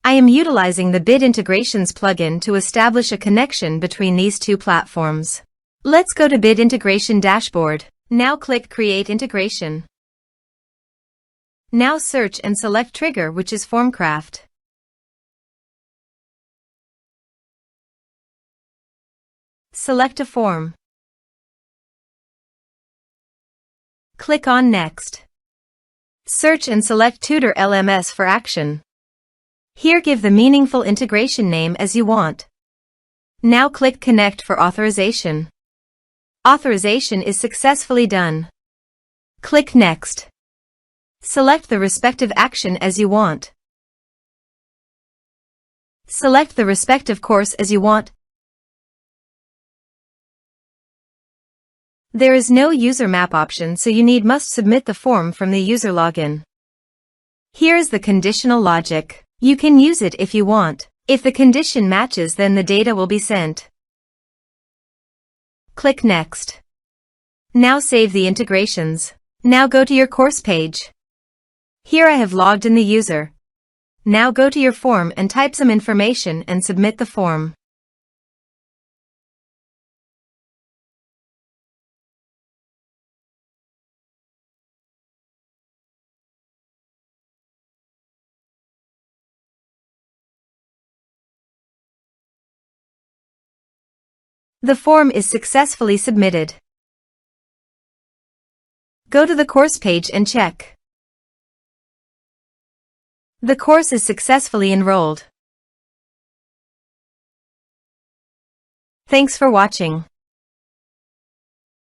I am utilizing the Bit Integrations plugin to establish a connection between these two platforms. Let's go to Bit Integration Dashboard. Now click Create Integration. Now search and select Trigger, which is FormCraft. Select a form. Click on Next. Search and select Tutor LMS for action. Here give the meaningful integration name as you want. Now click Connect for authorization. Authorization is successfully done. Click Next. Select the respective action as you want. Select the respective course as you want. There is no user map option, so you must submit the form from the user login. Here is the conditional logic. You can use it if you want. If the condition matches, then the data will be sent. Click Next. Now save the integrations. Now go to your course page. Here I have logged in the user. Now go to your form and type some information and submit the form. The form is successfully submitted. Go to the course page and check. The course is successfully enrolled. Thanks for watching.